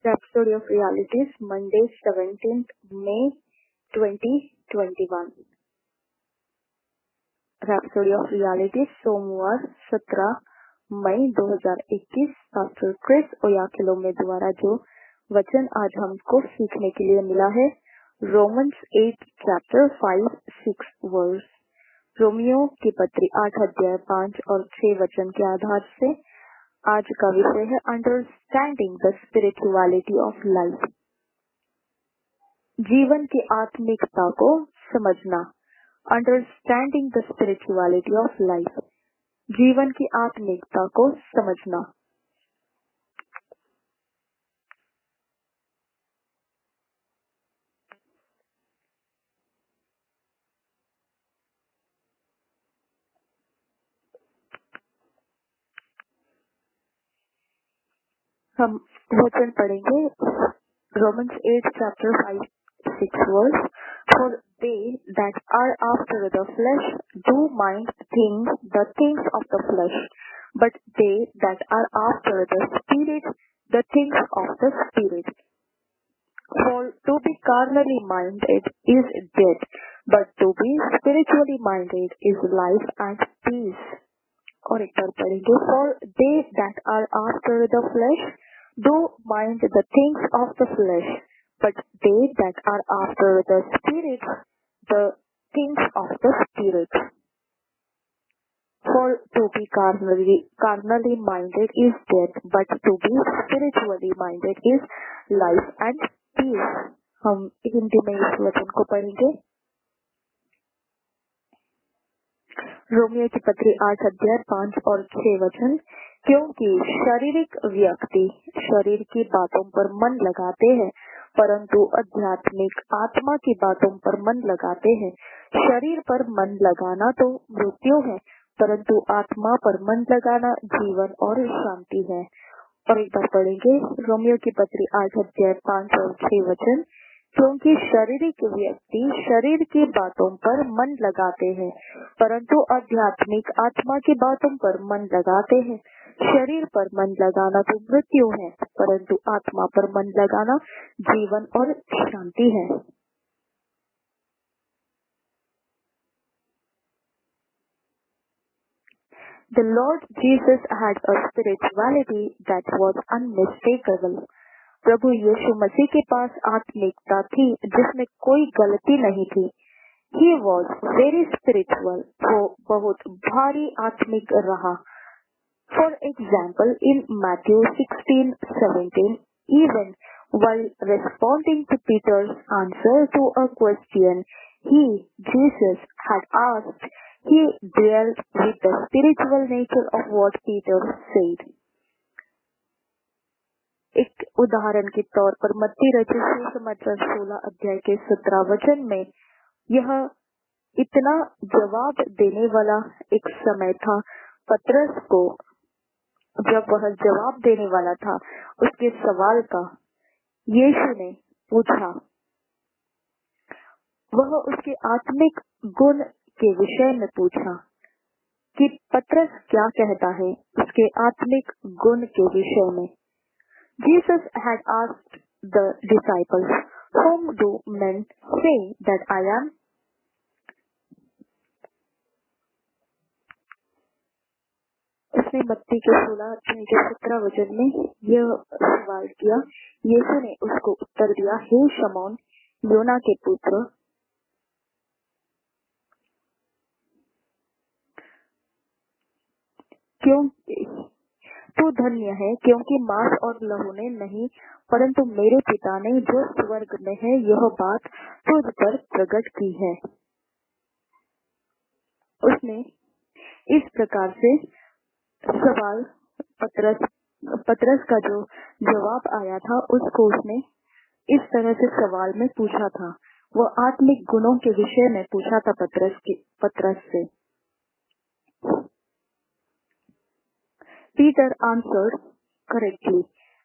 Rhapsody of Realities, Monday, 17th May 2021. Rhapsody of Realities, सोमवार 17 मई 2021। Pastor Chris ओयाखिलोमे द्वारा जो वचन आज हमको सीखने के लिए मिला है, रोमन्स 8 चैप्टर 5-6 वर्स। रोमियो की पत्री 8 अध्याय 5 और 6 वचन के आधार से आज का विषय है understanding the spirituality of life. जीवन की आत्मिकता को समझना। Understanding the spirituality of life, जीवन की आत्मिकता को समझना। हम वचन पढ़ेंगे Romans 8 chapter 5-6 verse. For they that are after the flesh do mind the things of the flesh, but they that are after the spirit, the things of the spirit. For to be carnally minded is death, but to be spiritually minded is life and peace. और एक बार पढ़ेंगे। For they that are after the flesh do mind the things of the flesh, but they that are after the spirit, the things of the spirit. For to be carnally minded is death, but to be spiritually minded is life and peace. हम हिंदी में इस वचन को पढ़ेंगे। Romeo की पत्री 8 अध्याय 5 और 6 वचन। क्योंकि शारीरिक व्यक्ति शरीर की बातों पर मन लगाते हैं, परंतु आध्यात्मिक आत्मा की बातों पर मन लगाते हैं। शरीर पर मन लगाना तो मृत्यु है, परंतु आत्मा पर मन लगाना जीवन और शांति है। और एक बार पढ़ेंगे रोमियो की पत्री 8 अध्याय 5 और 6 वचन। क्योंकि शारीरिक व्यक्ति शरीर की बातों पर मन लगाते हैं, परंतु आध्यात्मिक आत्मा की बातों पर मन लगाते हैं। शरीर पर मन लगाना तो मृत्यु है, परंतु आत्मा पर मन लगाना जीवन और शांति है। The Lord Jesus had a spirituality that was unmistakable. प्रभु यीशु मसीह के पास आत्मिकता थी जिसमें कोई गलती नहीं थी। He was very spiritual. वो बहुत भारी आत्मिक रहा। For example, in Matthew 16:17, even while responding to Peter's answer to a question Jesus had asked, he dealt with the spiritual nature of what Peter said. एक उदाहरण के तौर पर मत्ती रचित सुसमाचार 16 अध्याय के 17 वचन में यह इतना जवाब देने वाला एक समय था पतरस को। जब वह जवाब देने वाला था उसके सवाल का, यीशु ने पूछा, वह उसके आत्मिक गुण के विषय में पूछा कि पतरस क्या कहता है उसके आत्मिक गुण के विषय में। Jesus had asked the disciples, whom do men say that I am? उसने मत्ती के 16 अध्याय के 17 वचन में यह सवाल किया। यीशु ने उसको उत्तर दिया, हे शमौन योना के पुत्र, क्यों तू धन्य है, क्योंकि मांस और लहू ने नहीं, परंतु मेरे पिता ने जो स्वर्ग में है यह बात तुझ पर प्रकट की है। उसने इस प्रकार से सवाल पतरस का जो जवाब आया था उसको उसने इस तरह से सवाल में पूछा था। वह आत्मिक गुणों के विषय में पूछा था पतरस से। Peter answered correctly,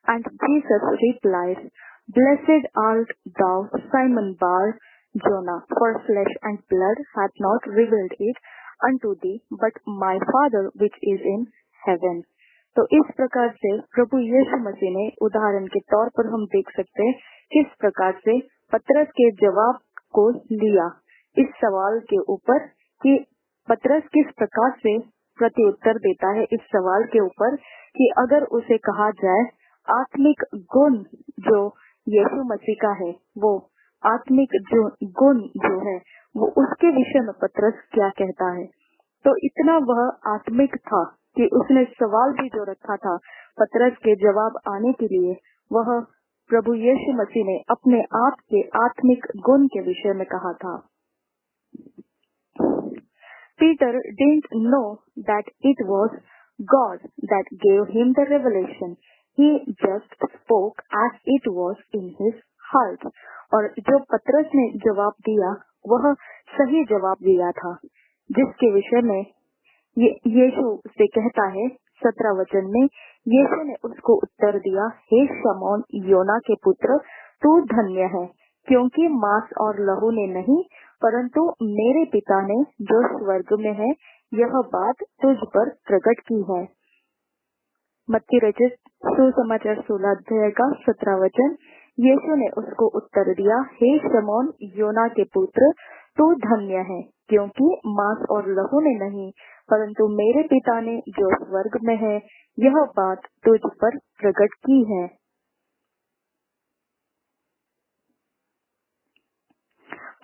and Jesus replied, Blessed art thou, Simon Bar-Jonah, for flesh and blood hath not revealed it unto thee, but my Father which is in heaven. तो इस प्रकार से प्रभु यीशु मसीह ने उदाहरण के तौर पर हम देख सकते हैं किस प्रकार से पतरस के जवाब को लिया इस सवाल के ऊपर कि पतरस किस प्रकार से प्रत्युत्तर देता है इस सवाल के ऊपर कि अगर उसे कहा जाए आत्मिक गुण जो यीशु मसीह का है, वो आत्मिक जो गुण जो है वो उसके विषय में पतरस क्या कहता है। तो इतना वह आत्मिक था कि उसने सवाल भी जो रखा था पतरस के जवाब आने के लिए, वह प्रभु यीशु मसीह ने अपने आप के आत्मिक गुण के विषय में कहा था। Peter didn't know that it was God that gave him the revelation. He just spoke as it was in his heart. और जो पतरस ने जवाब दिया वह सही जवाब दिया था, जिसके विषय में यीशु से कहता है 17 वचन में, यीशु ने उसको उत्तर दिया, हे शमौन योना के पुत्र, तू धन्य है, क्योंकि मांस और लहू ने नहीं परंतु मेरे पिता ने जो स्वर्ग में है यह बात तुझ पर प्रकट की है। मत्ती रचित सुसमाचार 16 अध्याय का 17 वचन। यीशु ने उसको उत्तर दिया, हे शमौन योना के पुत्र, तू धन्य है, क्योंकि मांस और लहू ने नहीं परंतु मेरे पिता ने जो स्वर्ग में है यह बात तुझ पर प्रकट की है।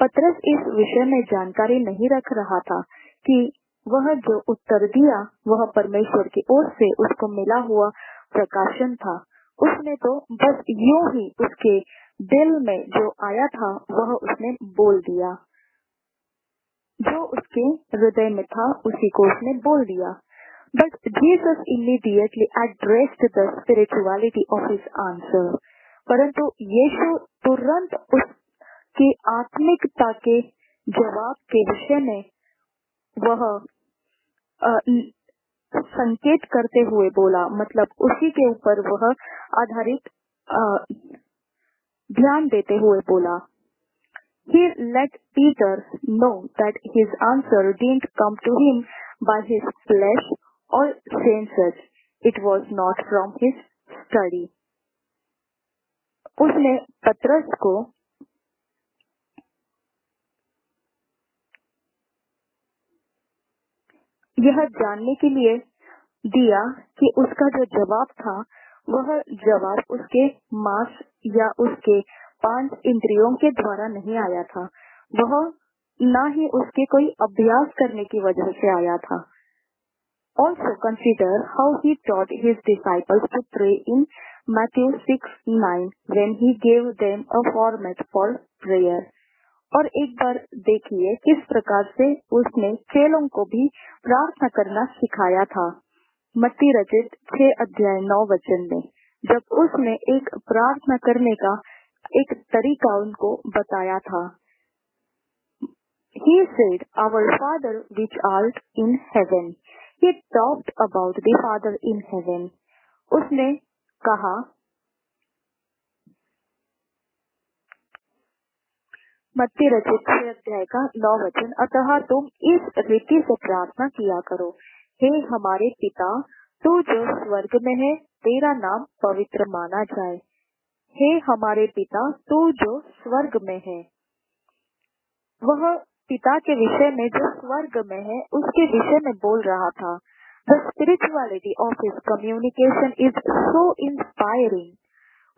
पतरस इस विषय में जानकारी नहीं रख रहा था कि वह जो उत्तर दिया वह परमेश्वर की ओर से उसको मिला हुआ प्रकाशन था। उसने तो बस यूं ही उसके दिल में जो आया था वह उसने बोल दिया, जो उसके हृदय में था उसी को उसने बोल दिया। But Jesus immediately addressed the spirituality of his answer. परंतु यीशु तुरंत उसकी आत्मिकता के जवाब के विषय में वह संकेत करते हुए बोला, मतलब उसी के ऊपर वह आधारित ध्यान देते हुए बोला। He let Peter know that his answer didn't come to him by his flesh or senses. It was not from his study. उसने पतरस को यह जानने के लिए दिया कि उसका जो जवाब था वह जवाब उसके मांस या उसके 5 इंद्रियों के द्वारा नहीं आया था, वह न ही उसके कोई अभ्यास करने की वजह से आया था। Also consider how he taught his disciples to pray in Matthew 6:9 when he gave them a format for prayer. और एक बार देखिए किस प्रकार से उसने चेलों को भी प्रार्थना करना सिखाया था। मत्ती रचित 6 अध्याय 9 वचन में जब उसने एक प्रार्थना करने का एक तरीका उनको बताया था। He said, Our Father which art in heaven. He talked about the Father in heaven. उसने कहा, मत्ती रचित 6 अध्याय का 9 वचन, अतः तुम इस रीति से प्रार्थना किया करो, हे हमारे पिता, तू जो स्वर्ग में है, तेरा नाम पवित्र माना जाए। हे हमारे पिता, तू जो स्वर्ग में है। वह पिता के विषय में जो स्वर्ग में है उसके विषय में बोल रहा था। The spirituality of his communication is so inspiring.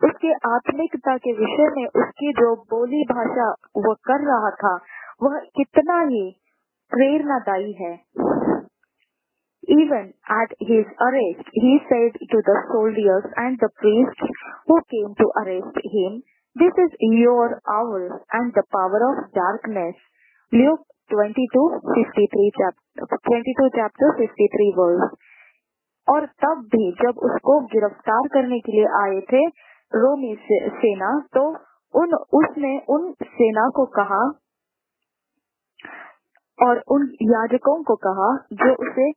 उसके आत्मिकता के विषय में उसकी जो बोली भाषा वह कर रहा था वह कितना ही प्रेरणादायी है। Even at his arrest, he said to the soldiers and the priests who came to arrest him, This is your hour and the power of darkness. Luke 22 chapter 53 verse. और तब भी जब उसको गिरफ्तार करने के लिए आए थे रोमी सेना, तो उसने उन सेना को कहा और उन याजकों को कहा जो उसे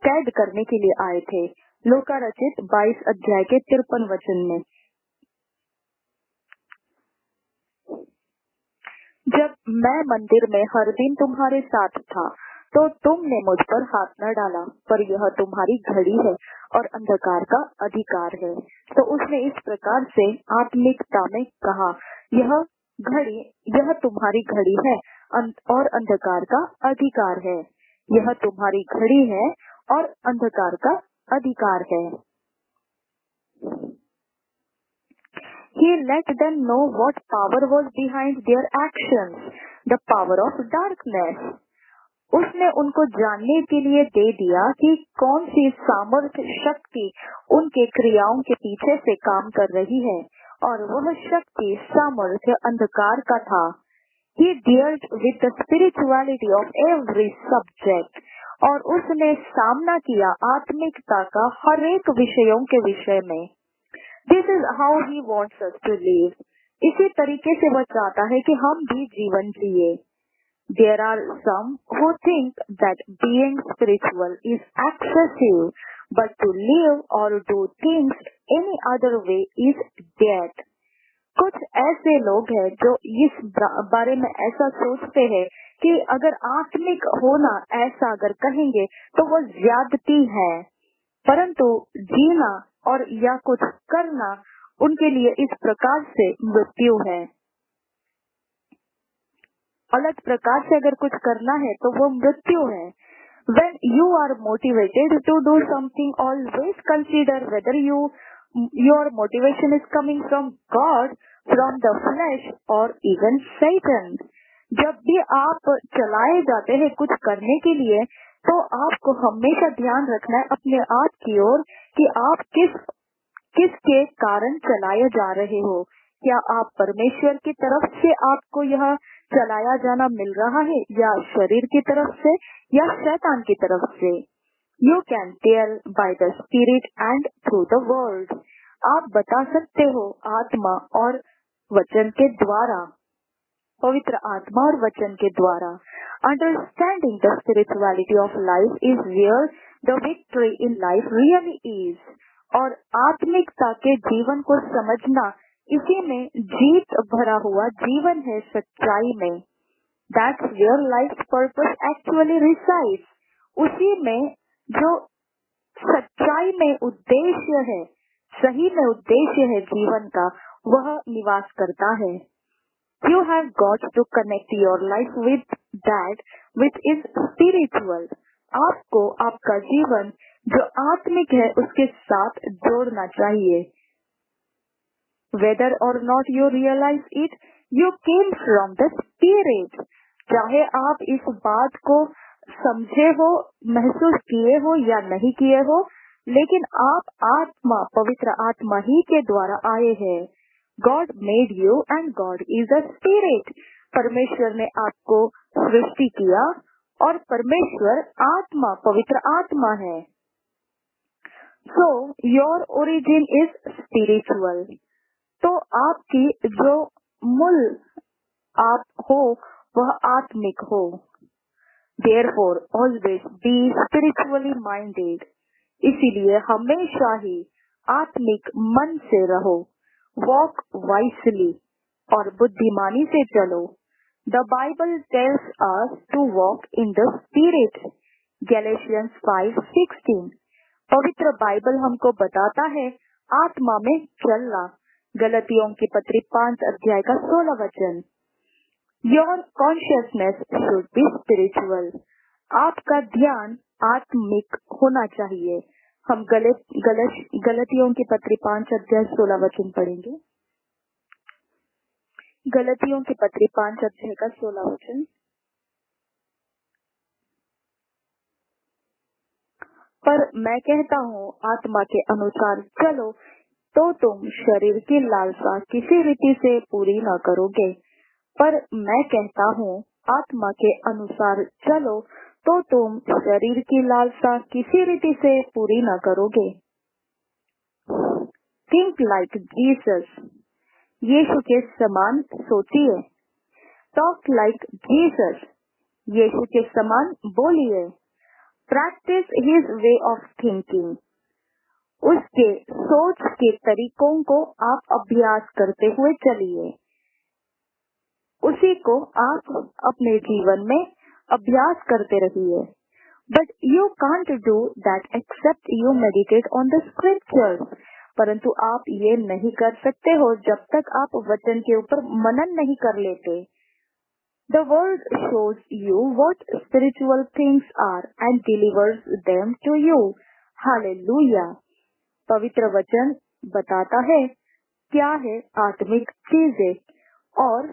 कैद करने के लिए आए थे। लूका रचित 22 अध्याय के 53 वचन में, जब मैं मंदिर में हर दिन तुम्हारे साथ था तो तुमने मुझ पर हाथ न डाला, पर यह तुम्हारी घड़ी है और अंधकार का अधिकार है। तो उसने इस प्रकार से आत्मिकता में कहा, यह तुम्हारी घड़ी है और अंधकार का अधिकार है। यह तुम्हारी घड़ी है और अंधकार का अधिकार है। He let them know what power was behind their actions, the power of darkness. उसने उनको जानने के लिए दे दिया कि कौन सी सामर्थ्य शक्ति उनके क्रियाओं के पीछे से काम कर रही है, और वह शक्ति सामर्थ्य अंधकार का था। He dealt with the spirituality of every subject, और उसने सामना किया आत्मिकता का हर एक विषयों के विषय में। This is how he wants us to live. इसी तरीके से वह चाहता है कि हम भी जीवन जिए। There are some who think that being spiritual is excessive, but to live or do things any other way is death. कुछ ऐसे लोग हैं जो इस बारे में ऐसा सोचते हैं कि अगर आत्मिक होना ऐसा अगर कहेंगे तो वो ज्यादती है, परंतु जीना और या कुछ करना उनके लिए इस प्रकार से मृत्यु है। अलग प्रकार से अगर कुछ करना है तो वो मृत्यु है। When you are motivated to do something, always consider whether your motivation is coming from God, from the flesh or even Satan. जब भी आप चलाए जाते हैं कुछ करने के लिए, तो आपको हमेशा ध्यान रखना है अपने आप की ओर कि आप किसके कारण चलाए जा रहे हो। क्या आप परमेश्वर की तरफ से आपको यह चलाया जाना मिल रहा है, या शरीर की तरफ से, या शैतान की तरफ से। You can tell by the spirit and through the word. आप बता सकते हो आत्मा और वचन के द्वारा, पवित्र आत्मा और वचन के द्वारा। Understanding the spirituality of life is where the victory in life really is. और आत्मिकता के जीवन को समझना, इसी में जीत भरा हुआ जीवन है, सच्चाई में। That's where life's purpose actually resides. उसी में जो सच्चाई में उद्देश्य है, सही में उद्देश्य है जीवन का, वह निवास करता है। You have got to connect your life with that which is spiritual. आपको आपका जीवन जो आत्मिक है उसके साथ जोड़ना चाहिए। Whether or not you realize it, you came from the spirit. चाहे आप इस बात को समझे हो, महसूस किए हो या नहीं किए हो, लेकिन आप आत्मा, पवित्र आत्मा ही के द्वारा आए हैं। God made you and God is a spirit. परमेश्वर ने आपको सृष्टि किया और परमेश्वर आत्मा, पवित्र आत्मा है। So your origin is spiritual. तो आपकी जो मूल आप हो वह आत्मिक हो। Therefore always be spiritually minded. इसीलिए हमेशा ही आत्मिक मन से रहो। Walk wisely, और बुद्धिमानी से चलो। The Bible tells us to walk in the Spirit. Galatians 5:16. पवित्र बाइबल हमको बताता है आत्मा में चलना। गलतियों की पत्री 5 अध्याय का 16 वचन। Your consciousness should be spiritual. आपका ध्यान आत्मिक होना चाहिए। हम गलतियों की पत्री 5 अध्याय 16 वचन पढ़ेंगे। गलतियों की पत्री 5 अध्याय का 16 वचन। पर मैं कहता हूँ आत्मा के अनुसार चलो, तो तुम शरीर की लालसा किसी रीति से पूरी न करोगे। पर मैं कहता हूँ आत्मा के अनुसार चलो, तो तुम शरीर की लालसा किसी रीति से पूरी न करोगे। Think like Jesus. यीशु के समान सोचिए। Talk like Jesus. यीशु के समान बोलिए। Practice his way of thinking. उसके सोच के तरीकों को आप अभ्यास करते हुए चलिए। उसी को आप अपने जीवन में अभ्यास करते रहिए। But you can't do that except you meditate on the scriptures. परंतु आप ये नहीं कर सकते हो जब तक आप वचन के ऊपर मनन नहीं कर लेते। The word shows you what spiritual things are and delivers them to you. Hallelujah. पवित्र वचन बताता है क्या है आत्मिक चीजें और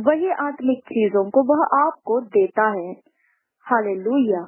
वही आत्मिक चीजों को वह आपको देता है। हालेलुया।